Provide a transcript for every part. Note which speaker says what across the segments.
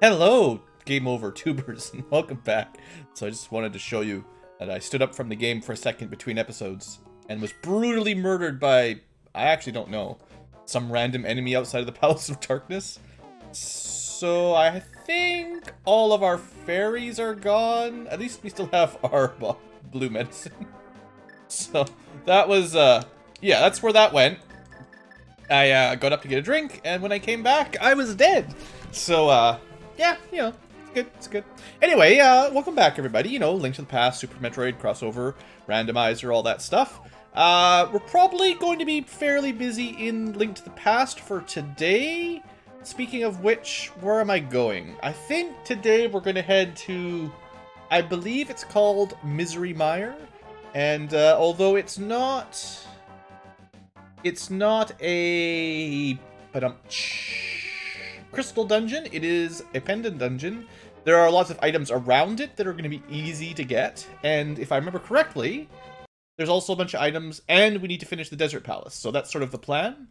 Speaker 1: Hello, Game Over tubers, and welcome back. So I just wanted to show you that I stood up from the game for a second between episodes and was brutally murdered by, I actually don't know, some random enemy outside of the Palace of Darkness. So I think all of our fairies are gone. At least we still have our blue medicine. So that was, yeah, that's where that went. I got up to get a drink, and when I came back, I was dead. So, yeah, you know, it's good. Anyway, welcome back, everybody. You know, Link to the Past, Super Metroid, crossover, randomizer, all that stuff. We're probably going to be fairly busy in Link to the Past for today. Speaking of which, where am I going? I think today we're going to head to, I believe it's called Misery Mire. And, although it's not a crystal dungeon, it is a pendant dungeon. There are lots of items around it that are going to be easy to get, and if I remember correctly, there's also a bunch of items, and we need to finish the Desert Palace, so that's sort of the plan.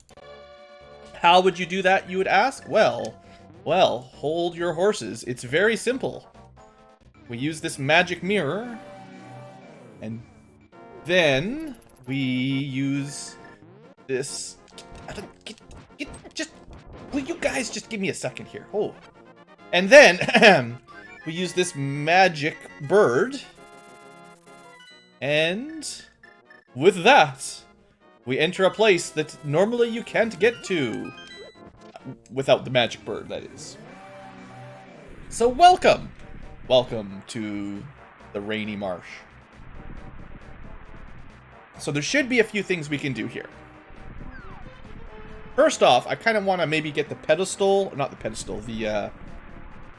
Speaker 1: How would you do that, you would ask? Well, hold your horses. It's very simple. We use this magic mirror, and then we use this. Will you guys just give me a second here? Oh. And then we use this magic bird. And with that, we enter a place that normally you can't get to. Without the magic bird, that is. So welcome. Welcome to the rainy marsh. So there should be a few things we can do here. First off, I kind of want to maybe get the pedestal, not the pedestal, the,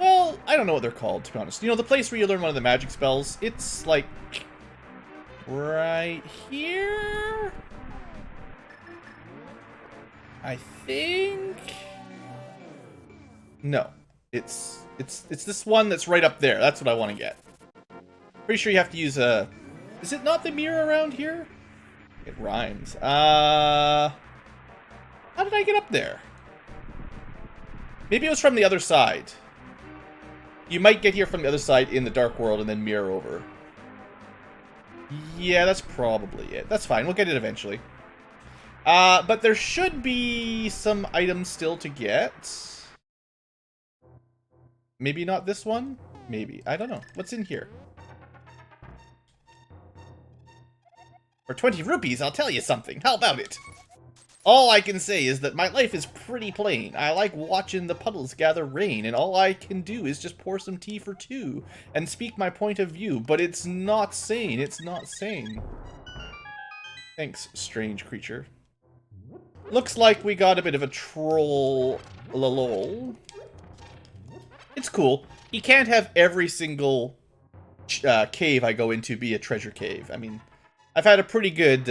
Speaker 1: well, I don't know what they're called, to be honest. You know, the place where you learn one of the magic spells, it's, like, right here? I think? No. It's this one that's right up there. That's what I want to get. Pretty sure you have to use a... Is it not the mirror around here? It rhymes. How did I get up there? Maybe it was from the other side. You might get here from the other side in the Dark World and then mirror over. Yeah, that's probably it. That's fine. We'll get it eventually. But there should be some items still to get. Maybe not this one? Maybe. I don't know. What's in here? For 20 rupees, I'll tell you something. How about it? All I can say is that my life is pretty plain. I like watching the puddles gather rain, and all I can do is just pour some tea for two and speak my point of view, but it's not sane. It's not sane. Thanks, strange creature. Looks like we got a bit of a troll lol. It's cool. You can't have every single cave I go into be a treasure cave. I mean, I've had a pretty good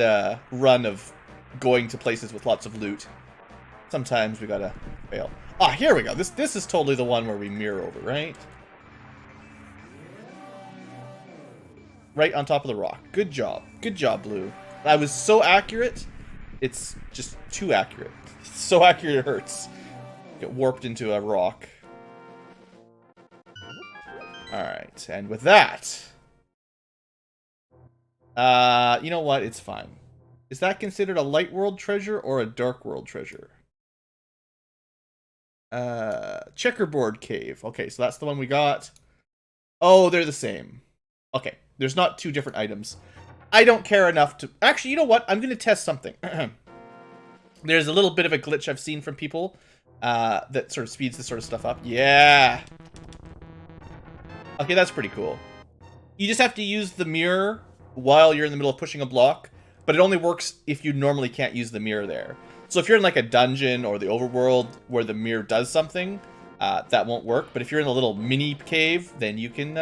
Speaker 1: run of going to places with lots of loot. Sometimes we gotta fail. Ah, here we go. This is totally the one where we mirror over, right? Right on top of the rock. Good job. Good job, Blue. I was so accurate. It's just too accurate. It's so accurate it hurts. Get warped into a rock. Alright, and with that... you know what? It's fine. Is that considered a light world treasure or a dark world treasure? Checkerboard cave. Okay, so that's the one we got. Oh, they're the same. Okay, there's not two different items. I don't care enough to... Actually, you know what? I'm going to test something. There's a little bit of a glitch I've seen from people that sort of speeds this sort of stuff up. Yeah! Okay, that's pretty cool. You just have to use the mirror while you're in the middle of pushing a block. But it only works if you normally can't use the mirror there. So if you're in like a dungeon or the overworld where the mirror does something, that won't work. But if you're in a little mini cave, then you can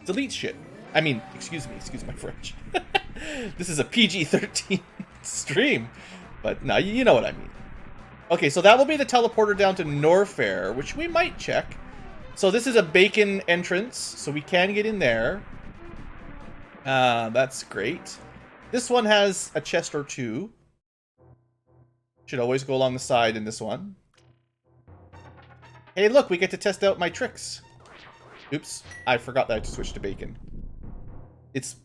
Speaker 1: delete shit. I mean, excuse my French. This is a PG-13 stream. But no, you know what I mean. Okay, so that will be the teleporter down to Norfair, which we might check. So this is a bacon entrance, so we can get in there. That's great. This one has a chest or two. Should always go along the side in this one. Hey, look, we get to test out my tricks. Oops, I forgot that I had to switch to bacon. It's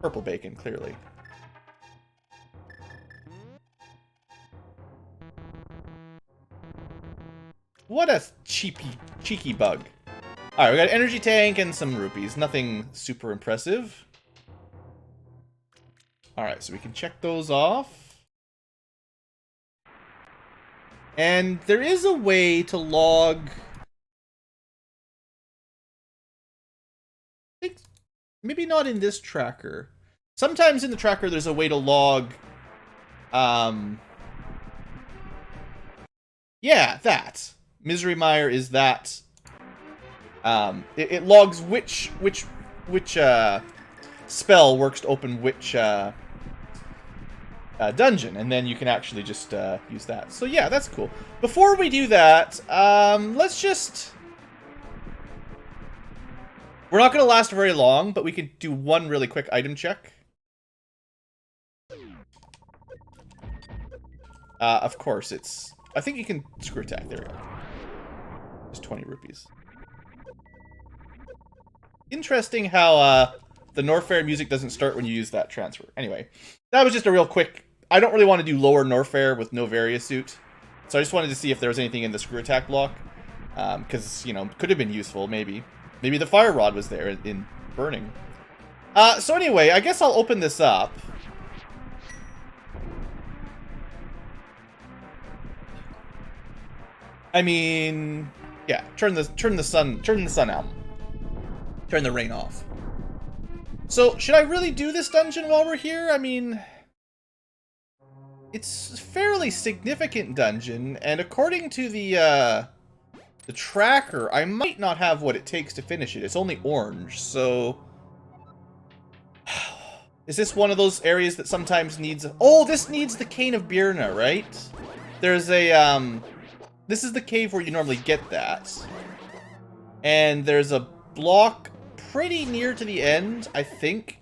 Speaker 1: purple bacon, clearly. What a cheeky bug. Alright, we got an energy tank and some rupees. Nothing super impressive. Alright, so we can check those off. And there is a way to log... I think maybe not in this tracker. Sometimes in the tracker there's a way to log... Yeah, that. Misery Mire is that. It logs which spell works to open which dungeon, and then you can actually just use that. So yeah, that's cool. Before we do that, let's just... We're not going to last very long, but we could do one really quick item check. Of course, it's... I think you can screw attack. There we go. Just 20 rupees. Interesting how the Norfair music doesn't start when you use that transfer. Anyway, that was just a real quick... I don't really want to do lower Norfair with no Varia suit. So I just wanted to see if there was anything in the screw attack block. Because, you know, could have been useful, maybe. Maybe the fire rod was there in burning. So anyway, I guess I'll open this up. I mean, yeah, turn the sun out. Turn the rain off. So, should I really do this dungeon while we're here? I mean, it's a fairly significant dungeon, and according to the tracker, I might not have what it takes to finish it. It's only orange, so... Is this one of those areas that sometimes needs... Oh, this needs the Cane of Birna, right? There's a, This is the cave where you normally get that. And there's a block pretty near to the end, I think,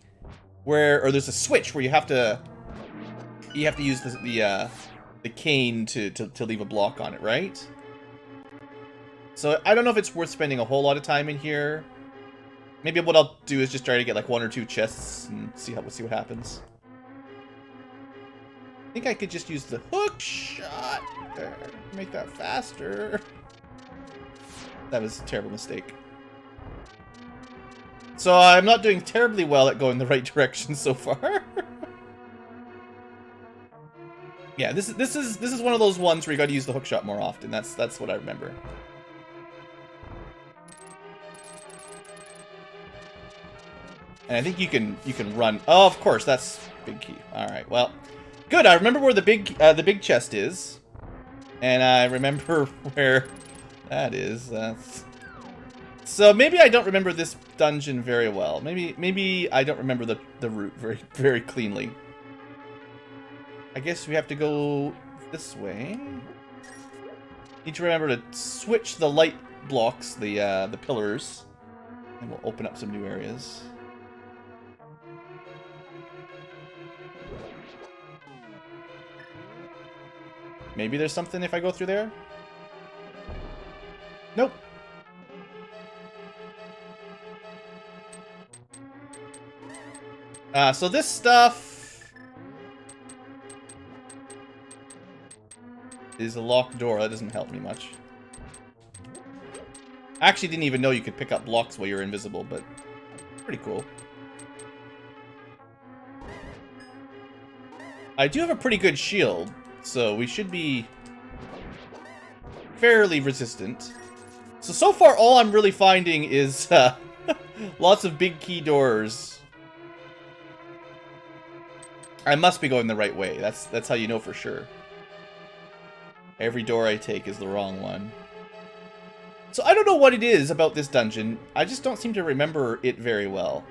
Speaker 1: where... Or there's a switch where you have to use the cane to leave a block on it, right? So I don't know if it's worth spending a whole lot of time in here. Maybe what I'll do is just try to get like 1 or 2 chests and see what happens. I think I could just use the hook shot there. Make that faster. That was a terrible mistake. So I'm not doing terribly well at going the right direction so far. Yeah, this is one of those ones where you got to use the hook shot more often. That's what I remember. And I think you can run. Oh, of course, that's big key. All right, well, good. I remember where the big chest is, and I remember where that is. So maybe I don't remember this dungeon very well. Maybe I don't remember the route very cleanly. I guess we have to go this way. Need to remember to switch the light blocks, the pillars, and we'll open up some new areas. Maybe there's something if I go through there? Nope. So this stuff is a locked door. That doesn't help me much. I actually didn't even know you could pick up blocks while you're invisible, but pretty cool. I do have a pretty good shield, so we should be fairly resistant. So far all I'm really finding is lots of big key doors. I must be going the right way. That's how you know for sure. Every door I take is the wrong one. So I don't know what it is about this dungeon. I just don't seem to remember it very well.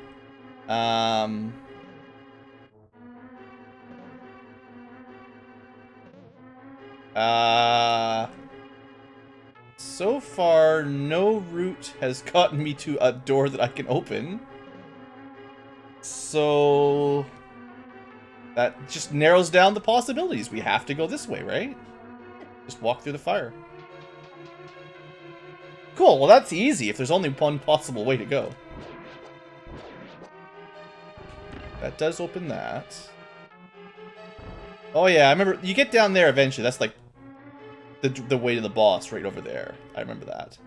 Speaker 1: So far, no route has gotten me to a door that I can open. So that just narrows down the possibilities. We have to go this way, right? Just walk through the fire. Cool, well that's easy if there's only one possible way to go. That does open that. Oh yeah, I remember, you get down there eventually, that's like the way to the boss right over there. I remember that.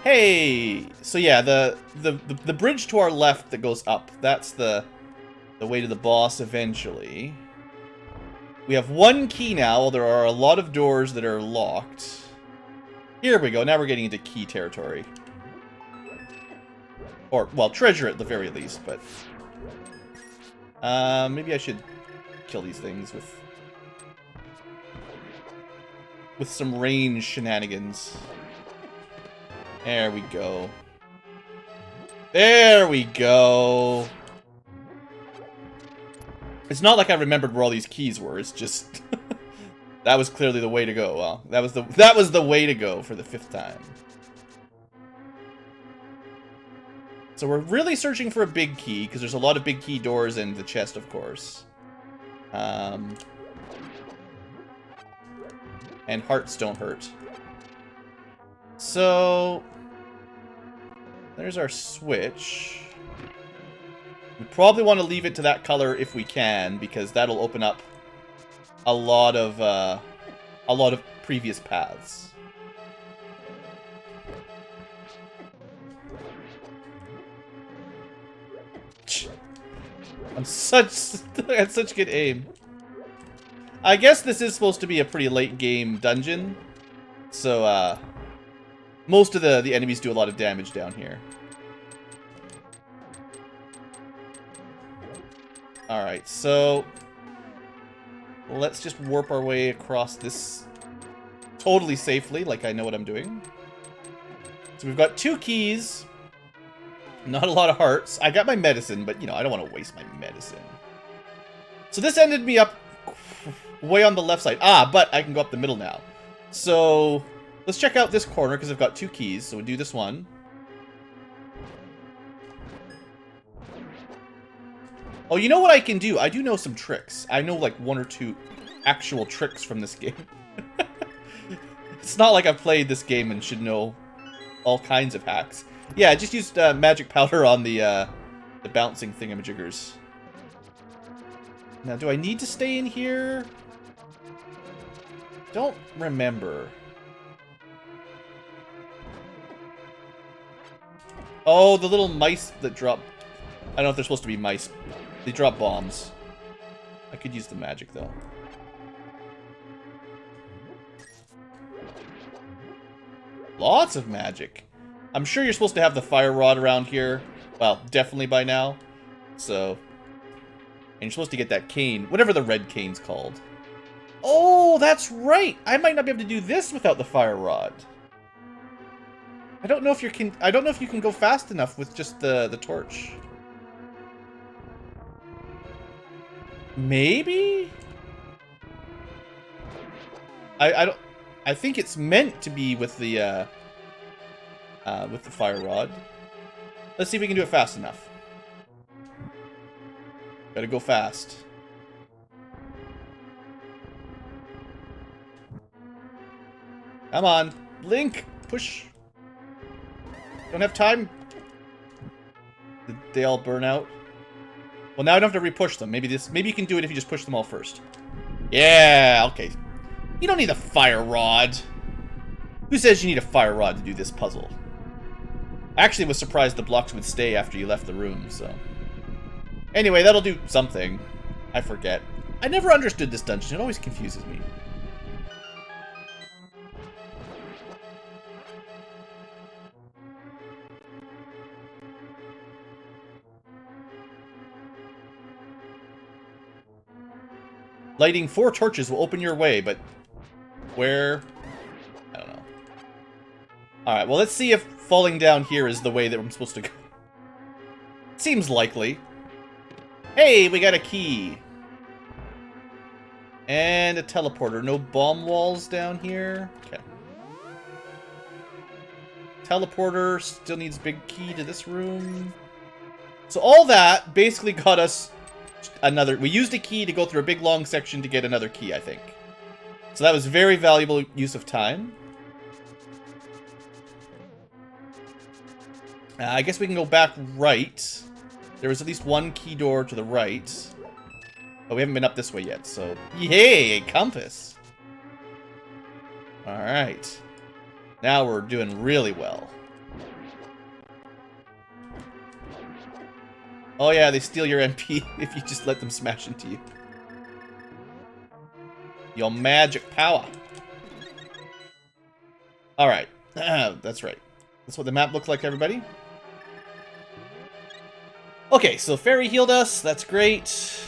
Speaker 1: Hey! So yeah, the bridge to our left that goes up, that's the way to the boss eventually. We have one key now, there are a lot of doors that are locked. Here we go, now we're getting into key territory. Or, well, treasure at the very least, but... maybe I should kill these things with some range shenanigans. There we go. There we go! It's not like I remembered where all these keys were, it's just... that was clearly the way to go. Well, that was the way to go for the 5th time. So we're really searching for a big key, because there's a lot of big key doors and the chest, of course. And hearts don't hurt. So... there's our switch. We probably want to leave it to that color if we can, because that'll open up a lot of previous paths. I had such good aim. I guess this is supposed to be a pretty late game dungeon, so most of the enemies do a lot of damage down here. Alright, so let's just warp our way across this totally safely, like I know what I'm doing. So we've got 2 keys, not a lot of hearts. I got my medicine, but you know, I don't want to waste my medicine. So this ended me up way on the left side. Ah, but I can go up the middle now. So let's check out this corner, because I've got 2 keys, so we'll do this one. Oh, you know what I can do? I do know some tricks. I know like 1 or 2 actual tricks from this game. It's not like I've played this game and should know all kinds of hacks. Yeah, I just used magic powder on the bouncing thingamajiggers. Now, do I need to stay in here? Don't remember. Oh, the little mice that drop... I don't know if they're supposed to be mice. They drop bombs. I could use the magic, though. Lots of magic. I'm sure you're supposed to have the fire rod around here. Well, definitely by now. So... and you're supposed to get that cane. Whatever the red cane's called. Oh, that's right! I might not be able to do this without the fire rod. I don't know if you can go fast enough with just the torch. Maybe? I think it's meant to be with the fire rod. Let's see if we can do it fast enough. Gotta go fast. Come on, Link, push. Don't have time. Did they all burn out? Well, now I don't have to re-push them. Maybe you can do it if you just push them all first. Yeah, okay. You don't need a fire rod. Who says you need a fire rod to do this puzzle? I actually was surprised the blocks would stay after you left the room, so... anyway, that'll do something. I forget. I never understood this dungeon. It always confuses me. Lighting 4 torches will open your way, but where? I don't know. Alright, well, let's see if falling down here is the way that I'm supposed to go. Seems likely. Hey, we got a key. And a teleporter. No bomb walls down here. Okay. Teleporter still needs big key to this room. So all that basically got us another... we used a key to go through a big long section to get another key, I think. So that was very valuable use of time. I guess we can go back right. There was at least one key door to the right. But we haven't been up this way yet, so... Yay! Compass! Alright. Now we're doing really well. Oh yeah, they steal your MP if you just let them smash into you. Your magic power. Alright. That's right. That's what the map looks like, everybody. Okay, so Fairy healed us. That's great.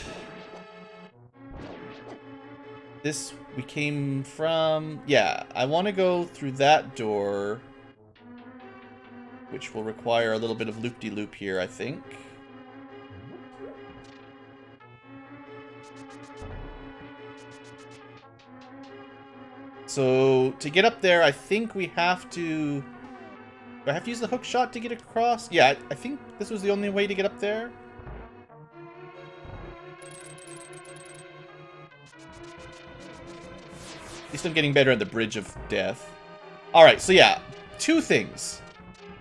Speaker 1: This we came from... Yeah, I want to go through that door, which will require a little bit of loop-de-loop here, I think. So, to get up there, I think we have to... Do I have to use the hook shot to get across? Yeah, I think this was the only way to get up there. At least I'm getting better at the Bridge of Death. Alright, so yeah, two things.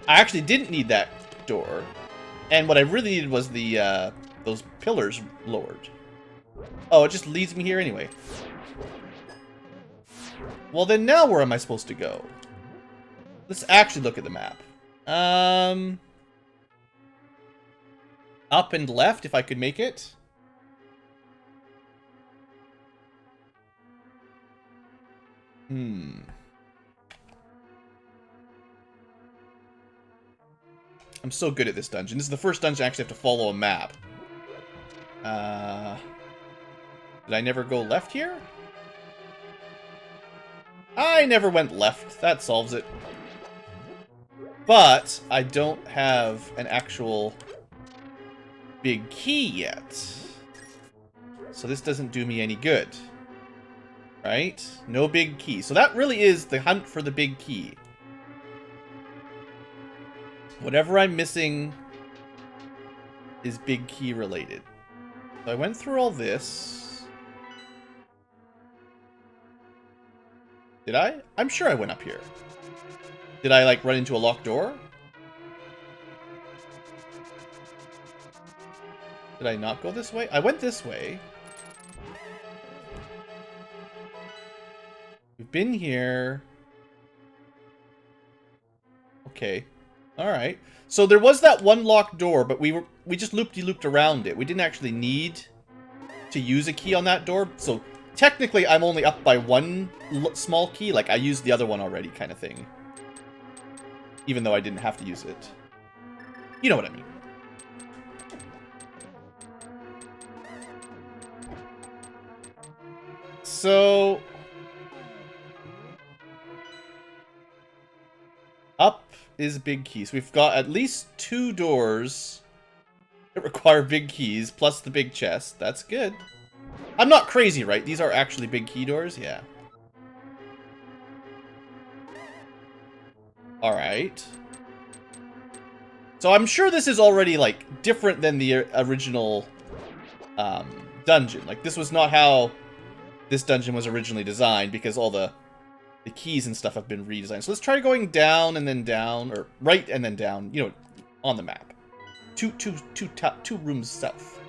Speaker 1: I actually didn't need that door. And what I really needed was the, those pillars lowered. Oh, it just leads me here anyway. Well, then now where am I supposed to go? Let's actually look at the map. Up and left, if I could make it. I'm so good at this dungeon. This is the first dungeon I actually have to follow a map. Did I never go left here? I never went left. That solves it. But I don't have an actual big key yet. So this doesn't do me any good. Right? No big key. So that really is the hunt for the big key. Whatever I'm missing is big key related. So I went through all this. Did I? I'm sure I went up here. Did I, like, run into a locked door? Did I not go this way? I went this way. We've been here. Okay. Alright. So there was that one locked door, but we just looped around it. We didn't actually need to use a key on that door. So technically I'm only up by one small key. Like I used the other one already kind of thing. Even though I didn't have to use it. You know what I mean. So... up is big keys. We've got at least 2 doors that require big keys, plus the big chest. That's good. I'm not crazy, right? These are actually big key doors? Yeah. Alright. So I'm sure this is already, like, different than the original dungeon. Like, this was not how this dungeon was originally designed, because all the keys and stuff have been redesigned. So let's try going down and then down, or right and then down, you know, on the map. Two rooms south.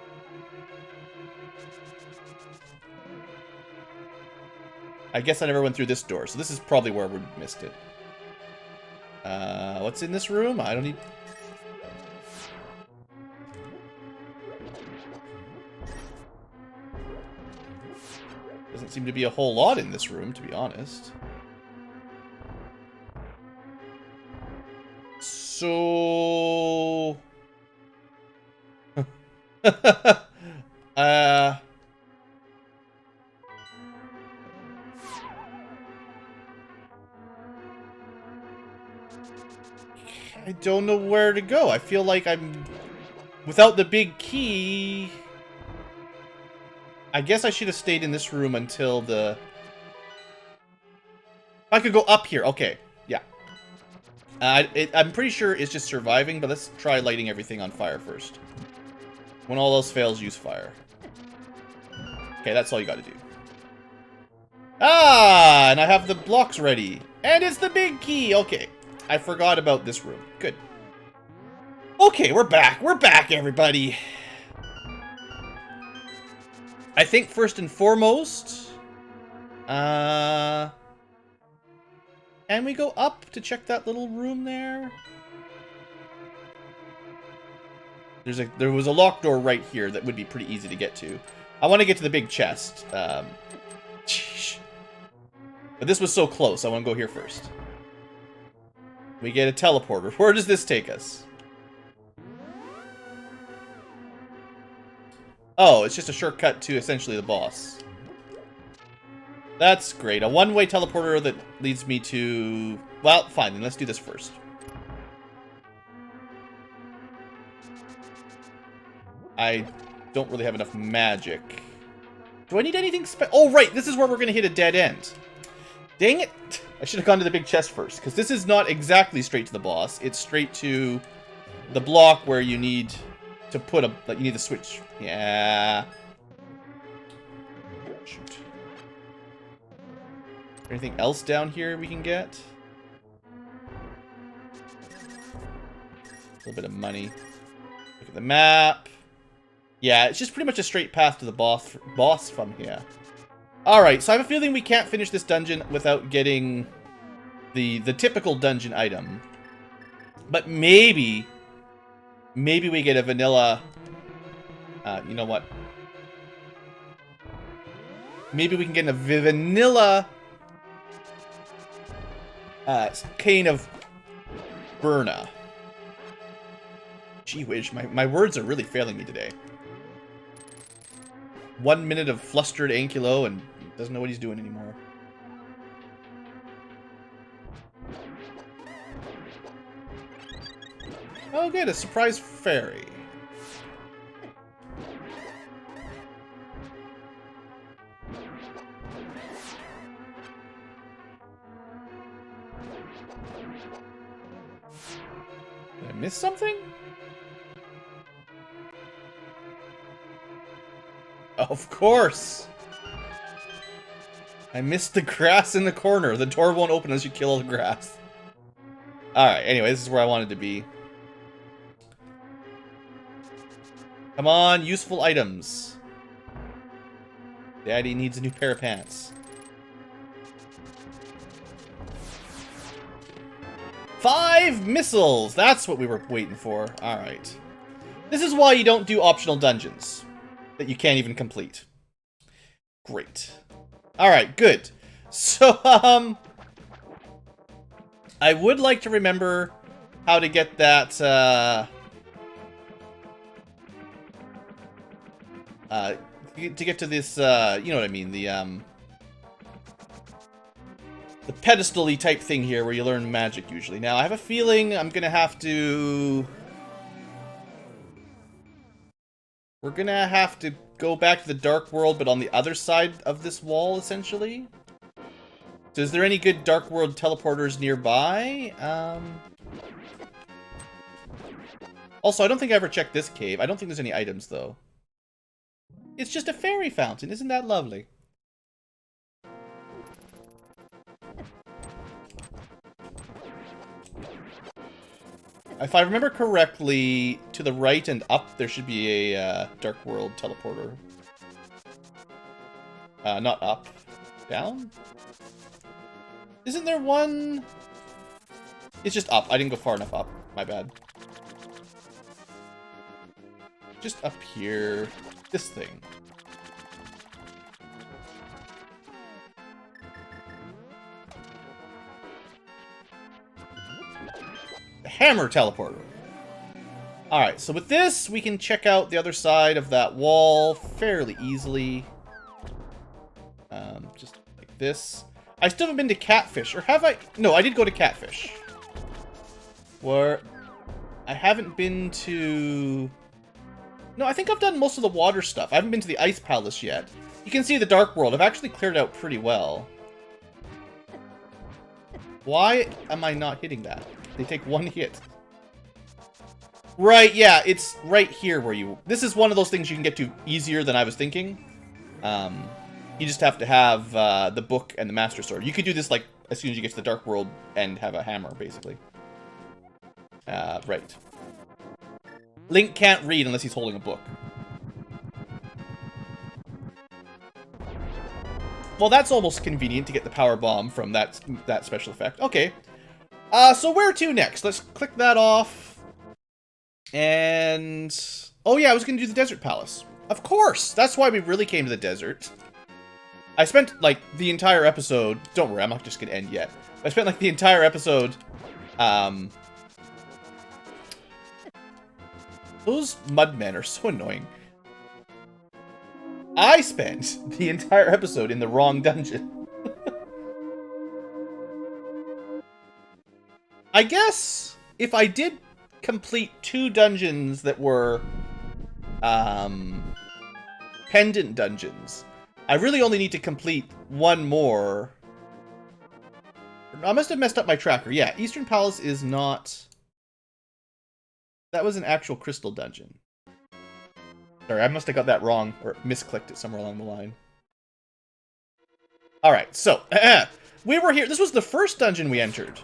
Speaker 1: I guess I never went through this door, so this is probably where we missed it. What's in this room? I don't need... Doesn't seem to be a whole lot in this room, to be honest. So... I don't know where to go. I feel like I'm... Without the big key... I guess I should have stayed in this room until the... I could go up here. Okay, yeah. I'm pretty sure it's just surviving, but let's try lighting everything on fire first. When all else fails, use fire. Okay, that's all you gotta do. Ah, and I have the blocks ready. And it's the big key. Okay, I forgot about this room. Good. Okay, we're back. We're back, everybody. I think first and foremost, can we go up to check that little room there? There was a locked door right here that would be pretty easy to get to. I want to get to the big chest. Sheesh. But this was so close. I want to go here first. We get a teleporter. Where does this take us? Oh, it's just a shortcut to essentially the boss. That's great. A one-way teleporter that leads me to... Well, fine, then let's do this first. I don't really have enough magic. Do I need anything Oh, right, this is where we're going to hit a dead end. Dang it! I should have gone to the big chest first, because this is not exactly straight to the boss. It's straight to the block where you need to put a... Like, you need the switch. Yeah. Shoot. Anything else down here we can get? A little bit of money. Look at the map. Yeah, it's just pretty much a straight path to the boss from here. Alright, so I have a feeling we can't finish this dungeon without getting the typical dungeon item. But maybe we get a vanilla... you know what? Maybe we can get a vanilla... cane of Burna. Gee whiz, my words are really failing me today. 1 minute of flustered Ankylo and doesn't know what he's doing anymore. Oh good, a surprise fairy. Did I miss something? Of course! I missed the grass in the corner. The door won't open unless you kill all the grass. Alright, anyway, this is where I wanted to be. Come on, useful items. Daddy needs a new pair of pants. 5 missiles! That's what we were waiting for. Alright. This is why you don't do optional dungeons that you can't even complete. Great. Alright, good. So, I would like to remember how to get that, to get to this, you know what I mean, the pedestal-y type thing here where you learn magic usually. Now, I have a feeling I'm gonna have to... We're gonna have to go back to the Dark World, but on the other side of this wall, essentially. So is there any good Dark World teleporters nearby? Also, I don't think I ever checked this cave. I don't think there's any items, though. It's just a fairy fountain. Isn't that lovely? If I remember correctly, to the right and up, there should be a Dark World teleporter. Not up. Down? Isn't there one? It's just up. I didn't go far enough up. My bad. Just up here. This thing. Hammer teleporter. Alright, so with this, we can check out the other side of that wall fairly easily. Just like this. I still haven't been to Catfish, or have I? No, I did go to Catfish. Where I haven't been to... No, I think I've done most of the water stuff. I haven't been to the Ice Palace yet. You can see the Dark World. I've actually cleared out pretty well. Why am I not hitting that? They take one hit. Right, yeah, it's right here where you... This is one of those things you can get to easier than I was thinking. You just have to have the book and the Master Sword. You could do this, like, as soon as you get to the Dark World and have a hammer, basically. Right. Link can't read unless he's holding a book. Well, that's almost convenient to get the power bomb from that special effect. Okay. So where to next? Let's click that off. And... oh yeah, I was going to do the Desert Palace. Of course! That's why we really came to the desert. I spent, like, the entire episode... don't worry, I'm not just going to end yet. I spent, like, the entire episode... those mudmen are so annoying. I spent the entire episode in the wrong dungeon. I guess if I did complete 2 dungeons that were pendant dungeons, I really only need to complete 1 more. I must have messed up my tracker. Yeah, Eastern Palace is not... that was an actual crystal dungeon. Sorry, I must have got that wrong, or misclicked it somewhere along the line. Alright, so, we were here. This was the first dungeon we entered.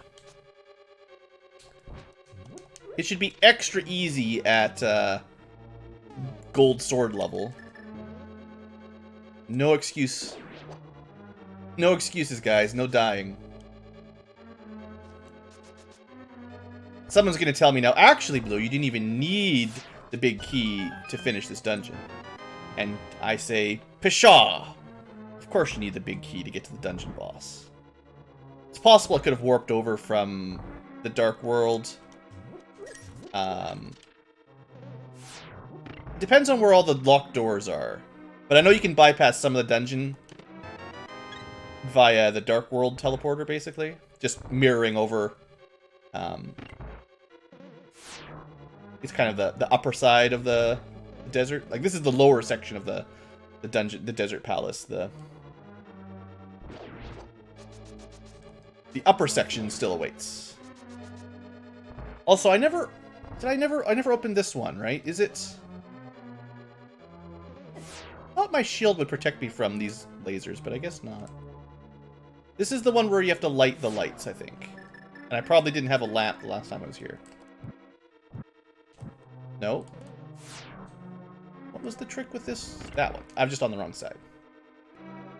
Speaker 1: It should be extra easy at gold sword level. No excuse. No excuses, guys. No dying. Someone's going to tell me now, actually, Blue, you didn't even need the big key to finish this dungeon. And I say, pshaw! Of course you need the big key to get to the dungeon boss. It's possible I could have warped over from the Dark World. Depends on where all the locked doors are. But I know you can bypass some of the dungeon via the Dark World teleporter, basically. Just mirroring over... it's kind of the upper side of the desert. Like, this is the lower section of the dungeon, the Desert Palace. The upper section still awaits. Also, I never opened this one, right? Is it... I thought my shield would protect me from these lasers, but I guess not. This is the one where you have to light the lights, I think. And I probably didn't have a lamp the last time I was here. No. What was the trick with this? That one. I'm just on the wrong side.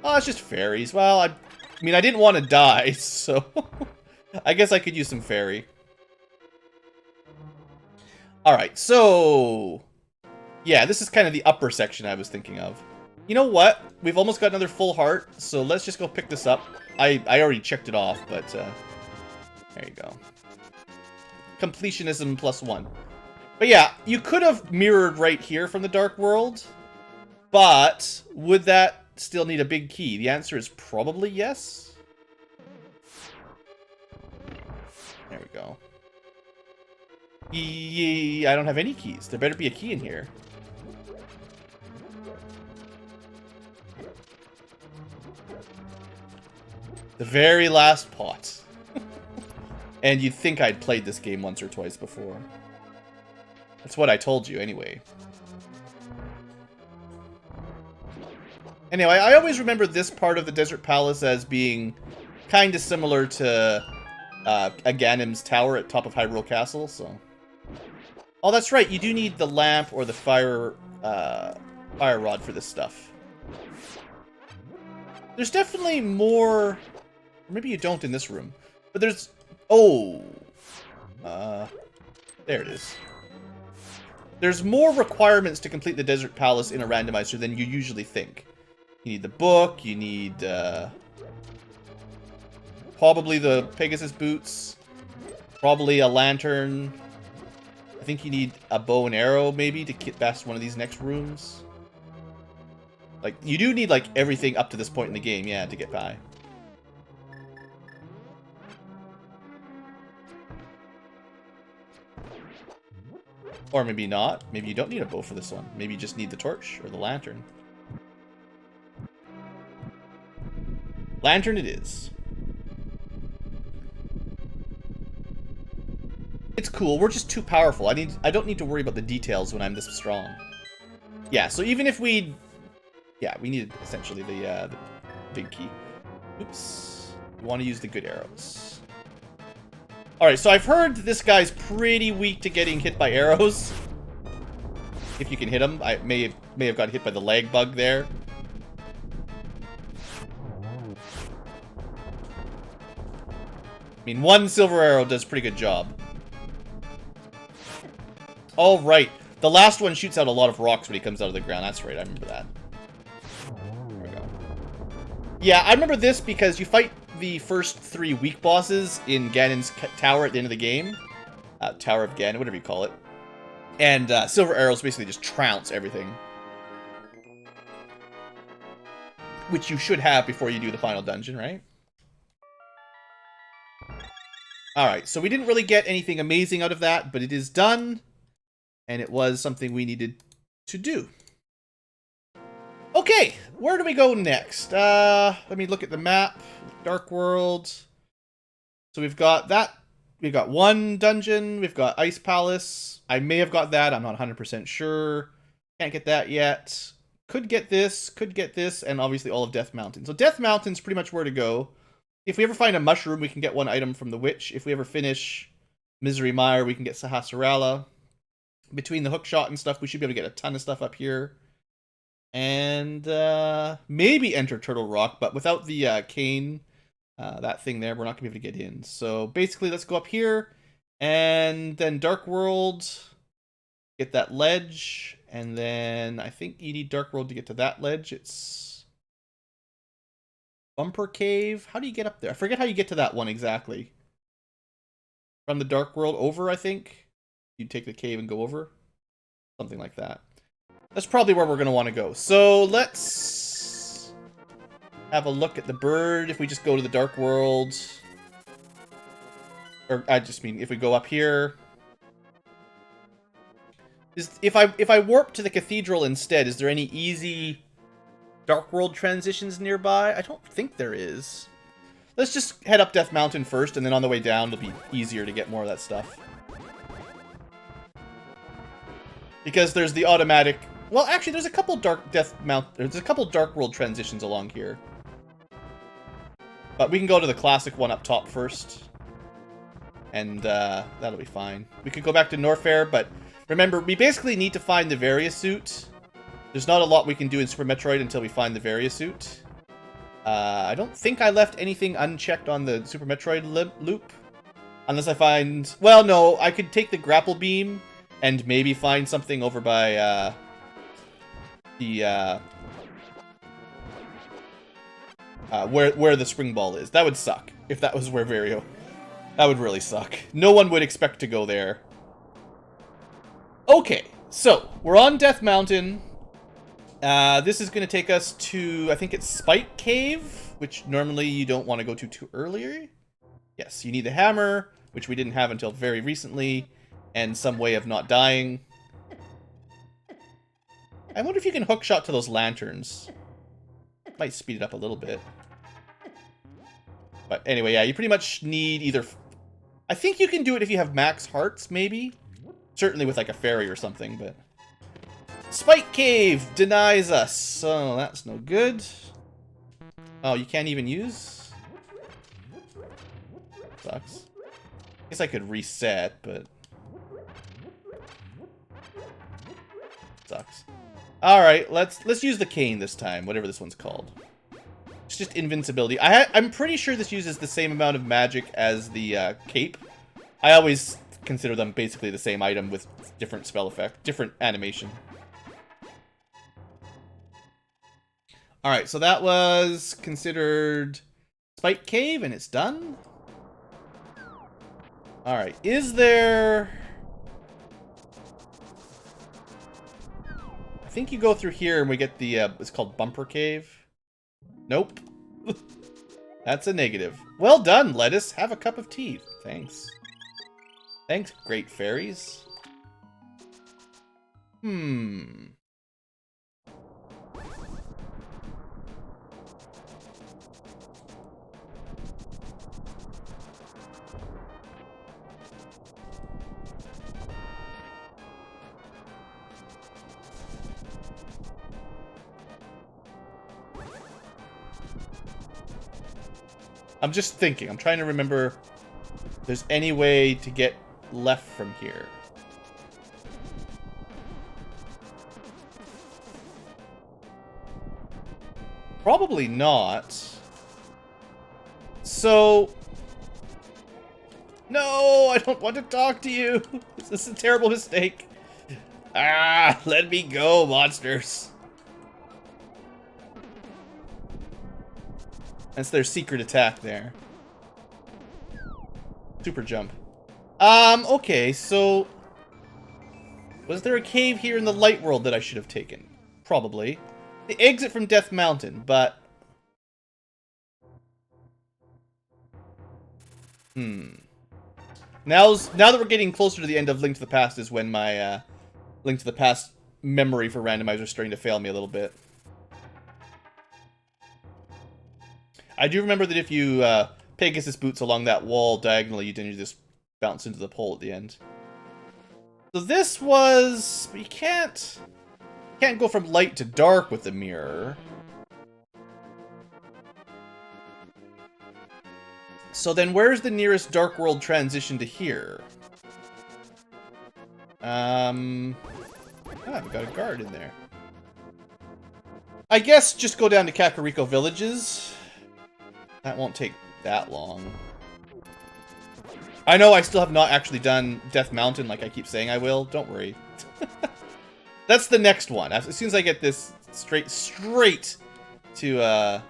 Speaker 1: Oh, it's just fairies. Well, I mean, I didn't want to die, so... I guess I could use some fairy. Alright, so... yeah, this is kind of the upper section I was thinking of. You know what? We've almost got another full heart, so let's just go pick this up. I already checked it off, but... there you go. Completionism +1. But yeah, you could have mirrored right here from the Dark World, but would that still need a big key? The answer is probably yes. There we go. I don't have any keys. There better be a key in here. The very last pot. And you'd think I'd played this game once or twice before. That's what I told you, anyway. Anyway, I always remember this part of the Desert Palace as being kind of similar to Aghanim's tower at top of Hyrule Castle, so... oh, that's right, you do need the lamp or the fire rod for this stuff. There's definitely more... or maybe you don't in this room. But there's... oh! There it is. There's more requirements to complete the Desert Palace in a randomizer than you usually think. You need the book, you need, probably the Pegasus boots, probably a lantern. I think you need a bow and arrow, maybe, to get past one of these next rooms. Like, you do need, like, everything up to this point in the game, yeah, to get by. Or maybe not. Maybe you don't need a bow for this one. Maybe you just need the torch or the lantern. Lantern it is. It's cool. We're just too powerful. I don't need to worry about the details when I'm this strong. Yeah, so even if we... yeah, we need essentially the big key. Oops. We want to use the good arrows. Alright, so I've heard this guy's pretty weak to getting hit by arrows. if you can hit him. I may have got hit by the lag bug there. I mean, one silver arrow does a pretty good job. Oh, right. The last one shoots out a lot of rocks when he comes out of the ground. That's right, I remember that. There we go. Yeah, I remember this because you fight the first 3 weak bosses in Ganon's tower at the end of the game. Tower of Ganon, whatever you call it. And silver arrows basically just trounce everything. Which you should have before you do the final dungeon, right? Alright, so we didn't really get anything amazing out of that, but it is done. And it was something we needed to do. Okay, where do we go next? Let me look at the map. Dark World. So we've got that. We've got one dungeon. We've got Ice Palace. I may have got that. I'm not 100% sure. Can't get that yet. Could get this, and obviously all of Death Mountain. So Death Mountain's pretty much where to go. If we ever find a mushroom, we can get one item from the witch. If we ever finish Misery Mire, we can get Sahasrara. Between the hookshot and stuff, we should be able to get a ton of stuff up here. And maybe enter Turtle Rock, but without the cane, that thing there, we're not going to be able to get in. So basically, let's go up here, and then Dark World, get that ledge, and then I think you need Dark World to get to that ledge. It's Bumper Cave. How do you get up there? I forget how you get to that one exactly. From the Dark World over, I think. You take the cave and go over. Something like that. That's probably where we're going to want to go. So let's have a look at the bird. If we just go to the Dark World. Or I just mean if we go up here. If I warp to the cathedral instead, is there any easy Dark World transitions nearby? I don't think there is. Let's just head up Death Mountain first, and then on the way down it'll be easier to get more of that stuff. Because there's the automatic... Well, actually, there's a couple There's a couple Dark World transitions along here. But we can go to the classic one up top first. And that'll be fine. We could go back to Norfair, but remember, we basically need to find the Varia suit. There's not a lot we can do in Super Metroid until we find the Varia suit. I don't think I left anything unchecked on the Super Metroid loop. Unless I find... Well, no, I could take the grapple beam and maybe find something over by where the spring ball is. That would suck if that was where Varia... That would really suck. No one would expect to go there. Okay, so we're on Death Mountain. This is going to take us to, I think it's Spike Cave, which normally you don't want to go to too early. Yes, you need the hammer, which we didn't have until very recently, and some way of not dying. I wonder if you can hookshot to those lanterns. Might speed it up a little bit. But anyway, yeah, you pretty much need either... I think you can do it if you have max hearts, maybe. Certainly with like a fairy or something, but... Spike Cave denies us, so that's no good. Oh, you can't even use? Sucks. Guess I could reset, but... Sucks. Alright, let's use the cane this time, whatever this one's called. It's just invincibility. I'm pretty sure this uses the same amount of magic as the cape. I always consider them basically the same item with different spell effect, different animation. Alright, so that was considered Spike Cave, and it's done. Alright, is there... I think you go through here and we get the, it's called Bumper Cave. Nope. That's a negative. Well done, Lettuce. Have a cup of tea. Thanks. Thanks, great fairies. I'm just thinking. I'm trying to remember if there's any way to get left from here. Probably not. So... No, I don't want to talk to you. This is a terrible mistake. Ah, let me go, monsters. That's their secret attack there. Super jump. Okay, so... Was there a cave here in the light world that I should have taken? Probably. The exit from Death Mountain, but... Now that we're getting closer to the end of Link to the Past is when my Link to the Past memory for Randomizer is starting to fail me a little bit. I do remember that if you Pegasus boots along that wall diagonally, you didn't just bounce into the pole at the end. So this was... You can't go from light to dark with the mirror. So then where's the nearest Dark World transition to here? Ah, we got a guard in there. I guess just go down to Kakariko Villages. That won't take that long. I know I still have not actually done Death Mountain like I keep saying I will. Don't worry. That's the next one. As soon as I get this straight to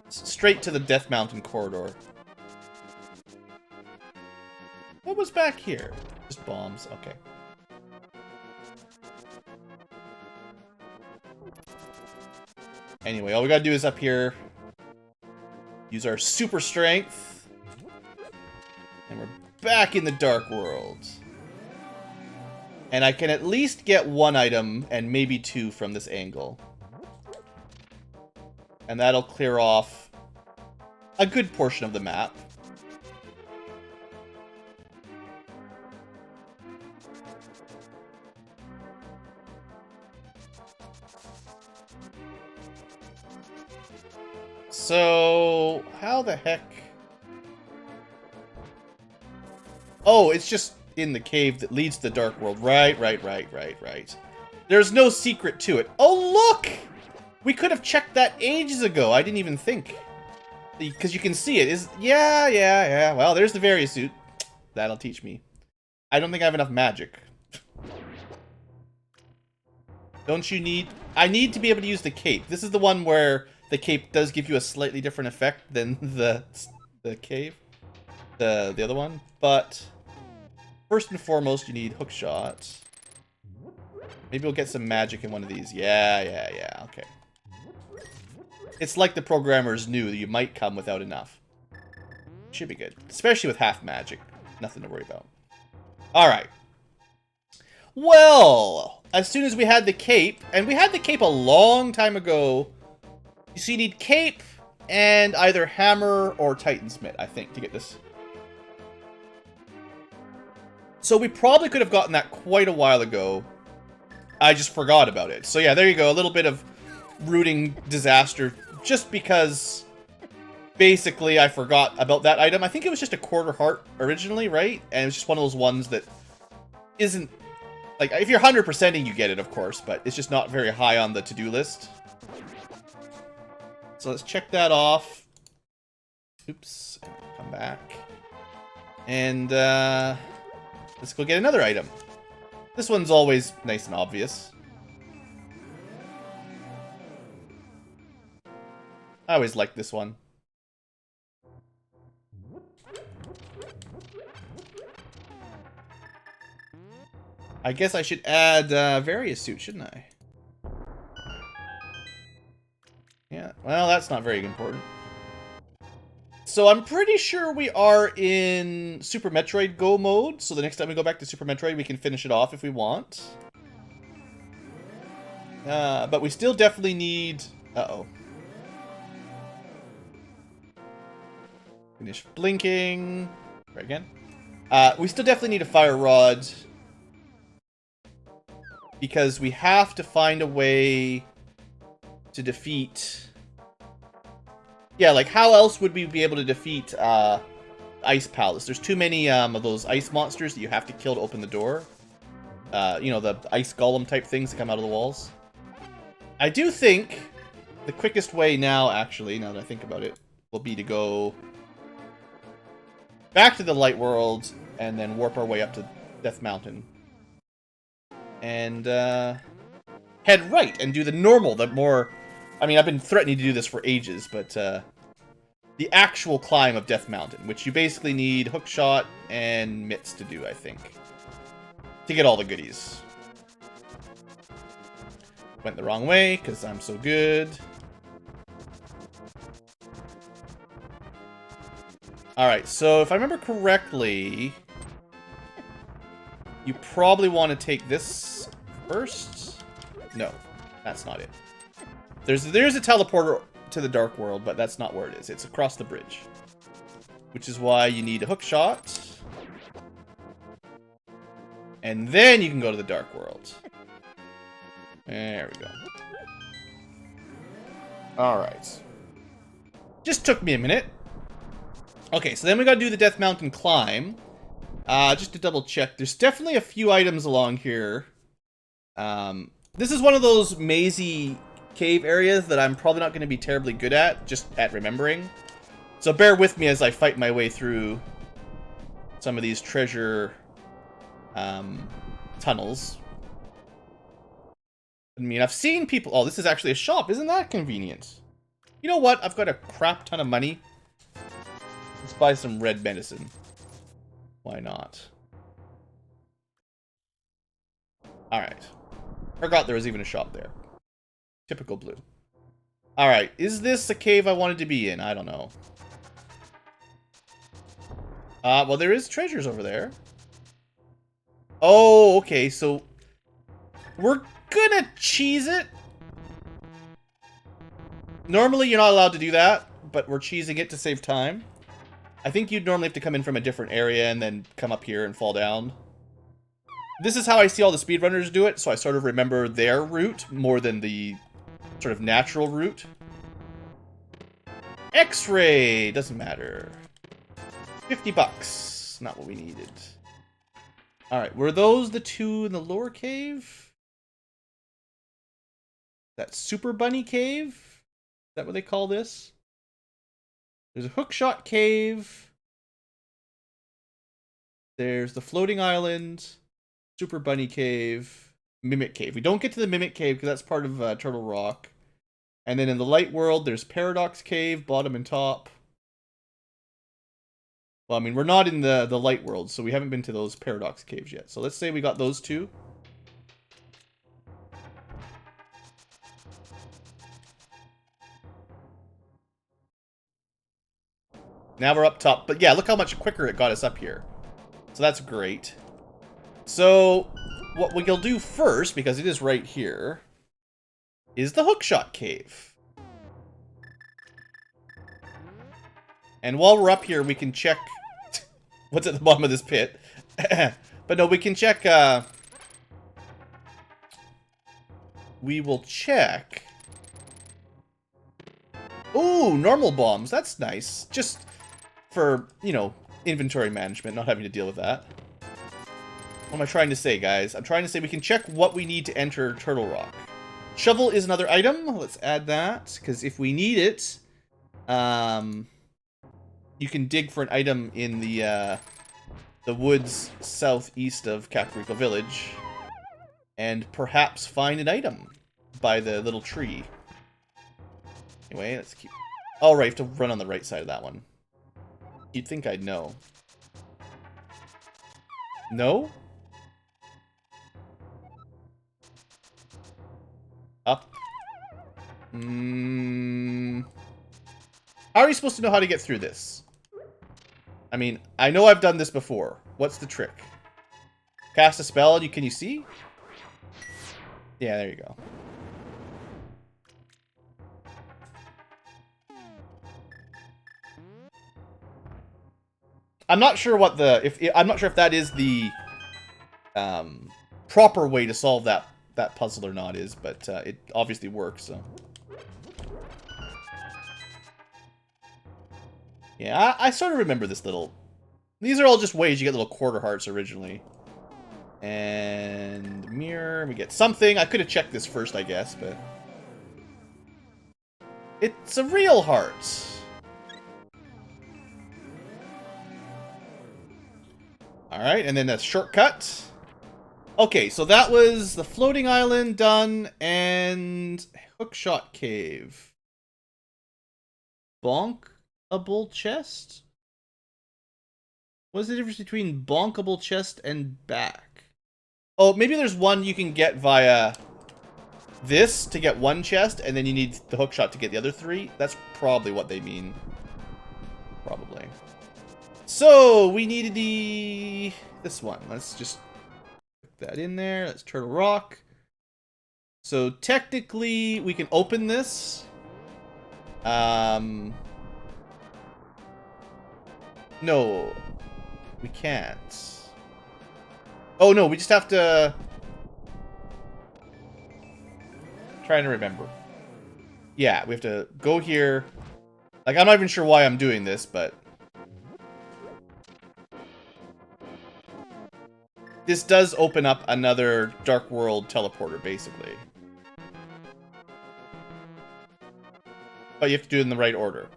Speaker 1: straight to the Death Mountain corridor. What was back here? Just bombs. Okay. Anyway, all we gotta do is up here. Use our super strength. And we're back in the Dark World. And I can at least get one item, and maybe two from this angle. And that'll clear off a good portion of the map. So, how the heck? Oh, it's just in the cave that leads to the Dark World. Right. There's no secret to it. Oh, look! We could have checked that ages ago. I didn't even think. Because you can see it. Yeah. Well, there's the Varia suit. That'll teach me. I don't think I have enough magic. Don't you need... I need to be able to use the cape. This is the one where the cape does give you a slightly different effect than the cave. The other one. But first and foremost, you need hookshot. Maybe we'll get some magic in one of these. Yeah. Okay. It's like the programmers knew that you might come without enough. Should be good. Especially with half magic. Nothing to worry about. Alright. Well, as soon as we had the cape, and we had the cape a long time ago. So you need cape and either hammer or titansmith, I think, to get this. So we probably could have gotten that quite a while ago. I just forgot about it. So yeah, there you go. A little bit of rooting disaster. Just because, basically, I forgot about that item. I think it was just a quarter heart originally, right? And it was just one of those ones that isn't... Like, if you're 100%ing, you get it, of course. But it's just not very high on the to-do list. So let's check that off. Oops. Come back. And, let's go get another item. This one's always nice and obvious. I always like this one. I guess I should add Varia suit, shouldn't I? Yeah, well, that's not very important. So I'm pretty sure we are in Super Metroid Go mode. So the next time we go back to Super Metroid, we can finish it off if we want. But we still definitely need... Uh-oh. Finish blinking. Try again. We still definitely need a fire rod. Because we have to find a way to defeat... Yeah, like, how else would we be able to defeat Ice Palace? There's too many of those ice monsters that you have to kill to open the door. You know, the ice golem type things that come out of the walls. I do think the quickest way now, actually, now that I think about it, will be to go back to the light world and then warp our way up to Death Mountain. And head right and do the normal, the more... I mean, I've been threatening to do this for ages, but the actual climb of Death Mountain, which you basically need hookshot and mitts to do, I think, to get all the goodies. Went the wrong way, because I'm so good. Alright, so if I remember correctly, you probably want to take this first. No, that's not it. There's a teleporter to the Dark World, but that's not where it is. It's across the bridge. Which is why you need a hookshot. And then you can go to the Dark World. There we go. Alright. Just took me a minute. Okay, so then we gotta do the Death Mountain climb. Just to double check, there's definitely a few items along here. This is one of those mazy cave areas that I'm probably not going to be terribly good at, just at remembering. So bear with me as I fight my way through some of these treasure tunnels. I mean, I've seen people... Oh, this is actually a shop. Isn't that convenient? You know what? I've got a crap ton of money. Let's buy some red medicine. Why not? Alright. Forgot there was even a shop there. Typical Blue. Alright, is this a cave I wanted to be in? I don't know. Well, there is treasures over there. Oh, okay, so... we're gonna cheese it. Normally, you're not allowed to do that, but we're cheesing it to save time. I think you'd normally have to come in from a different area and then come up here and fall down. This is how I see all the speedrunners do it, so I sort of remember their route more than the sort of natural route. X-ray! Doesn't matter. 50 bucks. Not what we needed. Alright, were those the two in the lower cave? That Super Bunny Cave? Is that what they call this? There's a hookshot cave. There's the floating island. Super Bunny Cave. Mimic Cave. We don't get to the Mimic Cave because that's part of Turtle Rock. And then in the light world, there's Paradox Cave, bottom and top. Well, I mean, we're not in the light world, so we haven't been to those Paradox Caves yet. So let's say we got those two. Now we're up top. But yeah, look how much quicker it got us up here. So that's great. So what we'll do first, because it is right here, is the Hookshot Cave. And while we're up here, we can check what's at the bottom of this pit. But no, we can check... we will check... Ooh, normal bombs. That's nice. Just for, you know, inventory management, not having to deal with that. What am I trying to say, guys? I'm trying to say we can check what we need to enter Turtle Rock. Shovel is another item. Let's add that, because if we need it, you can dig for an item in the woods southeast of Kakariko Village, and perhaps find an item by the little tree. Anyway, let's keep... Oh, right, you have to run on the right side of that one. You'd think I'd know. No? Up. How are you supposed to know how to get through this? I mean, I know I've done this before. What's the trick? Cast a spell, can you see? Yeah, there you go. I'm not sure what the I'm not sure if that is the proper way to solve that puzzle or not is, but it obviously works. So yeah, I sort of remember this little. These are all just ways you get little quarter hearts originally. And mirror, we get something. I could have checked this first, I guess, but It's a real heart. Alright, and then a shortcut. Okay, so that was the floating island done, and hookshot cave. Bonkable chest? What's the difference between bonkable chest and back? Oh, maybe there's one you can get via this to get one chest, and then you need the hookshot to get the other 3. That's probably what they mean. Probably. So, we needed this one. Let's just put that in there. That's Turtle Rock. So, technically, we can open this. No. We can't. Oh, no, we just have to... Trying to remember. Yeah, we have to go here. Like, I'm not even sure why I'm doing this, but... This does open up another Dark World teleporter, basically. But you have to do it in the right order.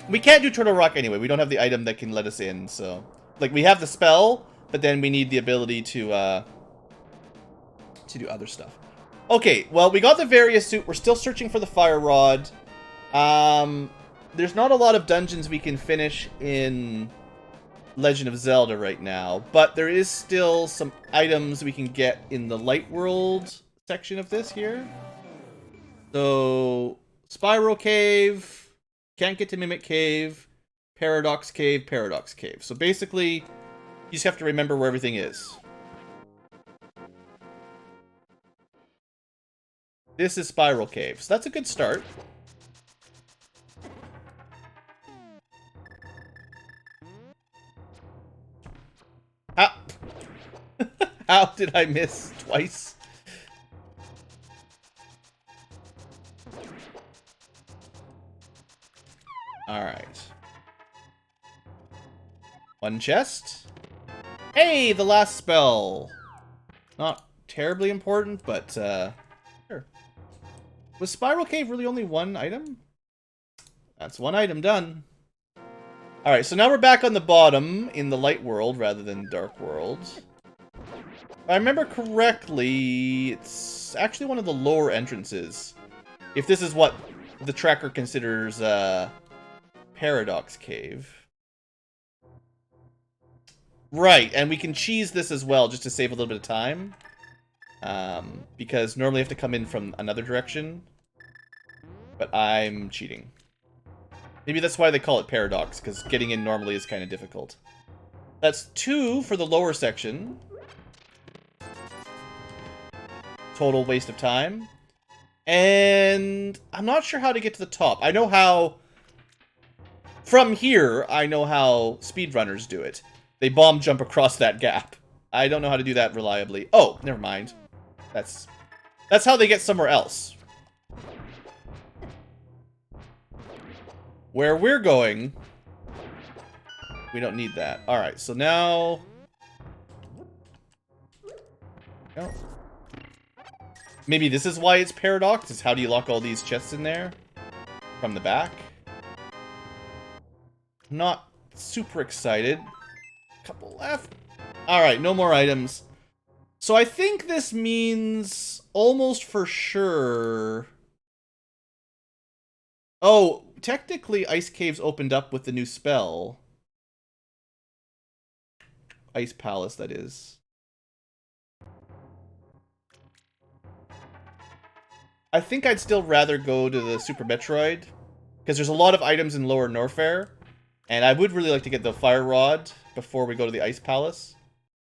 Speaker 1: We can't do Turtle Rock anyway. We don't have the item that can let us in, so... Like, we have the spell, but then we need the ability to do other stuff. Okay, well, we got the Varia suit. We're still searching for the fire rod. There's not a lot of dungeons we can finish in Legend of Zelda right now, but there is still some items we can get in the Light World section of this here. So, Spiral Cave, can't get to Mimic Cave, Paradox Cave, Paradox Cave. So basically, you just have to remember where everything is. This is Spiral Cave, so that's a good start. How did I miss twice? Alright. One chest. Hey, the last spell. Not terribly important, but, sure. Was Spiral Cave really only one item? That's one item done. Alright, so now we're back on the bottom in the Light World rather than Dark World. If I remember correctly, it's actually one of the lower entrances. If this is what the tracker considers Paradox Cave. Right, and we can cheese this as well just to save a little bit of time. Because normally I have to come in from another direction. But I'm cheating. Maybe that's why they call it Paradox, because getting in normally is kind of difficult. That's 2 for the lower section. Total waste of time. And I'm not sure how to get to the top. I know how... From here, I know how speedrunners do it. They bomb jump across that gap. I don't know how to do that reliably. Oh, never mind. That's how they get somewhere else. Where we're going, we don't need that. Alright, so now... No. Maybe this is why it's Paradox, is how do you lock all these chests in there? From the back? Not super excited. Couple left. Alright, no more items. So I think this means almost for sure... Oh, technically Ice Caves opened up with the new spell. Ice Palace, that is. I think I'd still rather go to the Super Metroid, because there's a lot of items in Lower Norfair, and I would really like to get the Fire Rod before we go to the Ice Palace,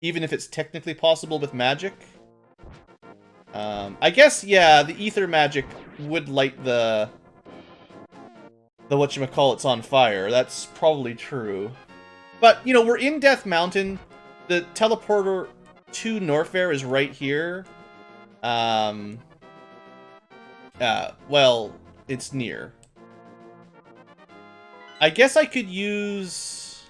Speaker 1: even if it's technically possible with magic. I guess, yeah, the Ether magic would light the whatchamacallit's on fire. That's probably true. But, you know, we're in Death Mountain. The teleporter to Norfair is right here. Well, it's near. I guess I could use...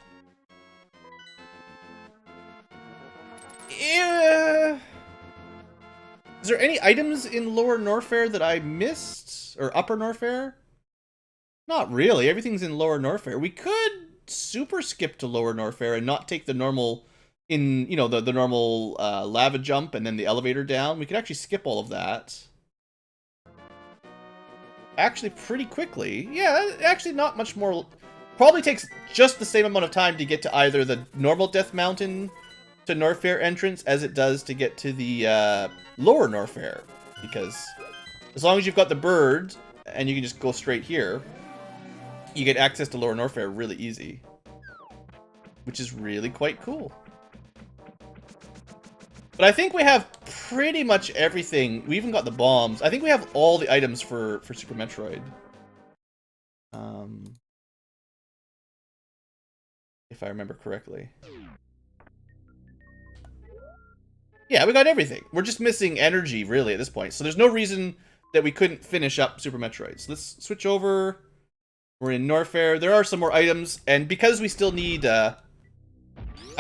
Speaker 1: Is there any items in Lower Norfair that I missed? Or Upper Norfair? Not really. Everything's in Lower Norfair. We could super skip to Lower Norfair and not take the normal, the normal lava jump and then the elevator down. We could actually skip all of that. Actually, pretty quickly. Yeah, actually not much more. Probably takes just the same amount of time to get to either the normal Death Mountain to Norfair entrance as it does to get to the Lower Norfair. Because as long as you've got the bird and you can just go straight here, you get access to Lower Norfair really easy. Which is really quite cool. But I think we have pretty much everything. We even got the bombs. I think we have all the items for Super Metroid. If I remember correctly. Yeah, we got everything. We're just missing energy, really, at this point. So there's no reason that we couldn't finish up Super Metroid. So let's switch over. We're in Norfair. There are some more items. And because we still need a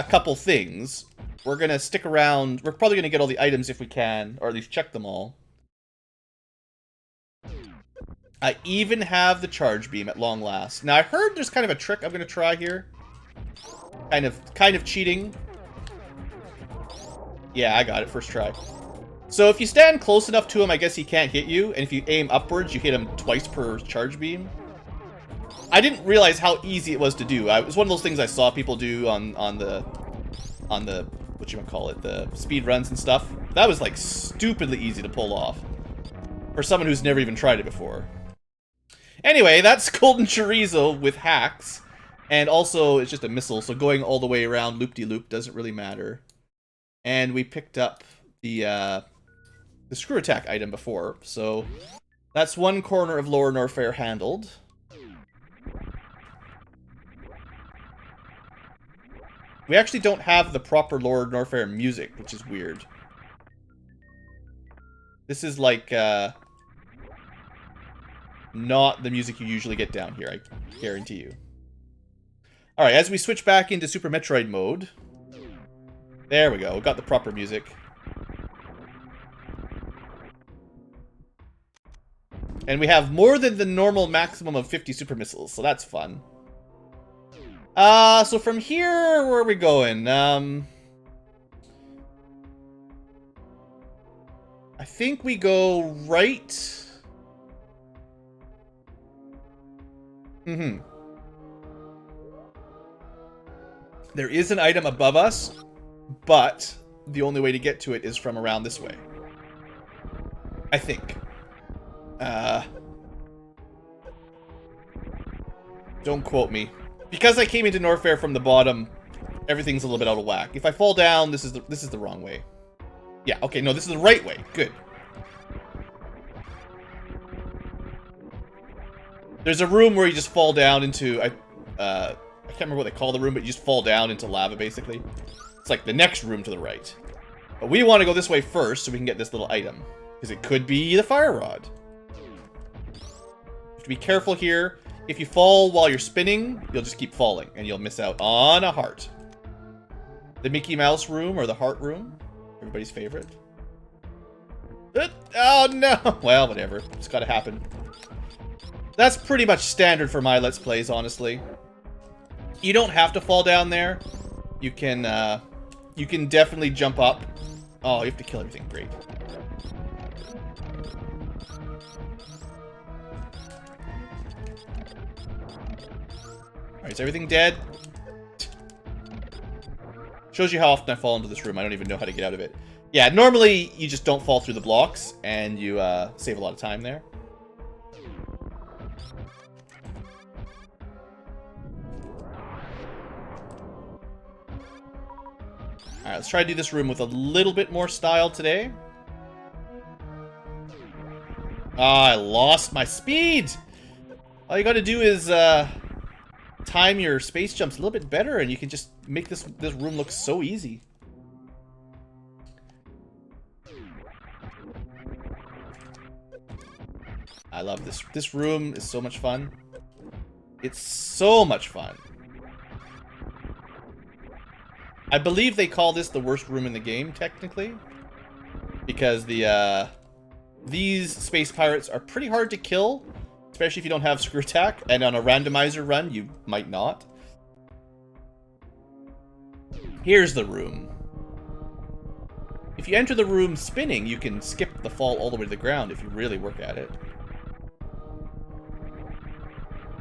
Speaker 1: couple things, we're going to stick around. We're probably going to get all the items if we can, or at least check them all. I even have the charge beam at long last. Now, I heard there's kind of a trick I'm going to try here. Kind of cheating. Yeah, I got it. First try. So if you stand close enough to him, I guess he can't hit you. And if you aim upwards, you hit him twice per charge beam. I didn't realize how easy it was to do. It was one of those things I saw people do on the whatchamacallit, the speed runs and stuff. That was like stupidly easy to pull off. For someone who's never even tried it before. Anyway, that's Golden Chorizo with hacks. And also, it's just a missile, so going all the way around loop-de-loop doesn't really matter. And we picked up the screw attack item before, so that's one corner of Lower Norfair handled. We actually don't have the proper Lower Norfair music, which is weird. This is like, not the music you usually get down here, I guarantee you. Alright, as we switch back into Super Metroid mode... There we go, we got the proper music. And we have more than the normal maximum of 50 super missiles, so that's fun. So from here, where are we going? I think we go right... There is an item above us, but the only way to get to it is from around this way. I think. Don't quote me. Because I came into Norfair from the bottom, everything's a little bit out of whack. If I fall down, this is the wrong way. Yeah, okay, no, this is the right way. Good. There's a room where you just fall down into... I can't remember what they call the room, but you just fall down into lava, basically. It's like the next room to the right. But we want to go this way first so we can get this little item. Because it could be the fire rod. You have to be careful here. If you fall while you're spinning, you'll just keep falling. And you'll miss out on a heart. The Mickey Mouse room, or the heart room. Everybody's favorite. Oh no! Well, whatever. It's gotta happen. That's pretty much standard for my Let's Plays, honestly. You don't have to fall down there. You can definitely jump up. Oh, you have to kill everything. Great. Alright, is everything dead? Shows you how often I fall into this room. I don't even know how to get out of it. Yeah, normally you just don't fall through the blocks, and you save a lot of time there. Alright, let's try to do this room with a little bit more style today. Ah, I lost my speed! All you gotta do is time your space jumps a little bit better, and you can just make this room look so easy. I love this. This room is so much fun. It's so much fun. I believe they call this the worst room in the game, technically. because these space pirates are pretty hard to kill, especially if you don't have screw attack, and on a randomizer run, you might not. Here's the room. If you enter the room spinning, you can skip the fall all the way to the ground if you really work at it.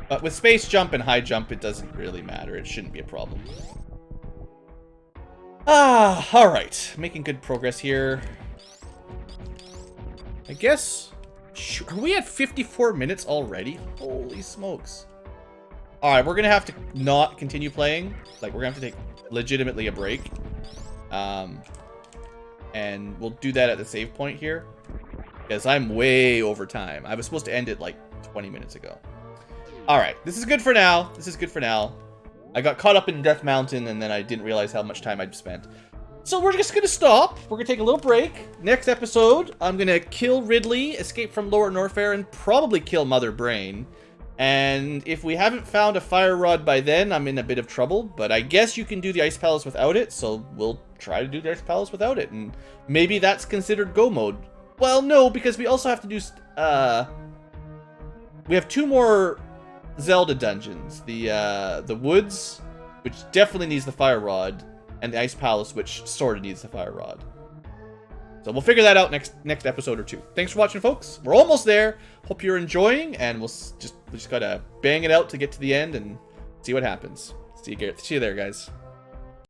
Speaker 1: But with space jump and high jump, it doesn't really matter. It shouldn't be a problem. Alright. Making good progress here. I guess... Are we at 54 minutes already? Holy smokes. Alright, we're gonna have to not continue playing. Like, we're gonna have to take legitimately a break. And we'll do that at the save point here. Because I'm way over time. I was supposed to end it like 20 minutes ago. Alright, this is good for now. This is good for now. I got caught up in Death Mountain and then I didn't realize how much time I'd spent. So we're just gonna stop. We're gonna take a little break. Next episode, I'm gonna kill Ridley, escape from Lower Norfair, and probably kill Mother Brain. And if we haven't found a fire rod by then, I'm in a bit of trouble. But I guess you can do the Ice Palace without it, so we'll try to do the Ice Palace without it. And maybe that's considered go mode. Well, no, because we also have to do... we have 2 more Zelda dungeons. The Woods, which definitely needs the fire rod, and the Ice Palace, which sort of needs the fire rod. So we'll figure that out next episode or 2. Thanks for watching, folks. We're almost there. Hope you're enjoying, and we just gotta bang it out to get to the end and see what happens. See you there, guys.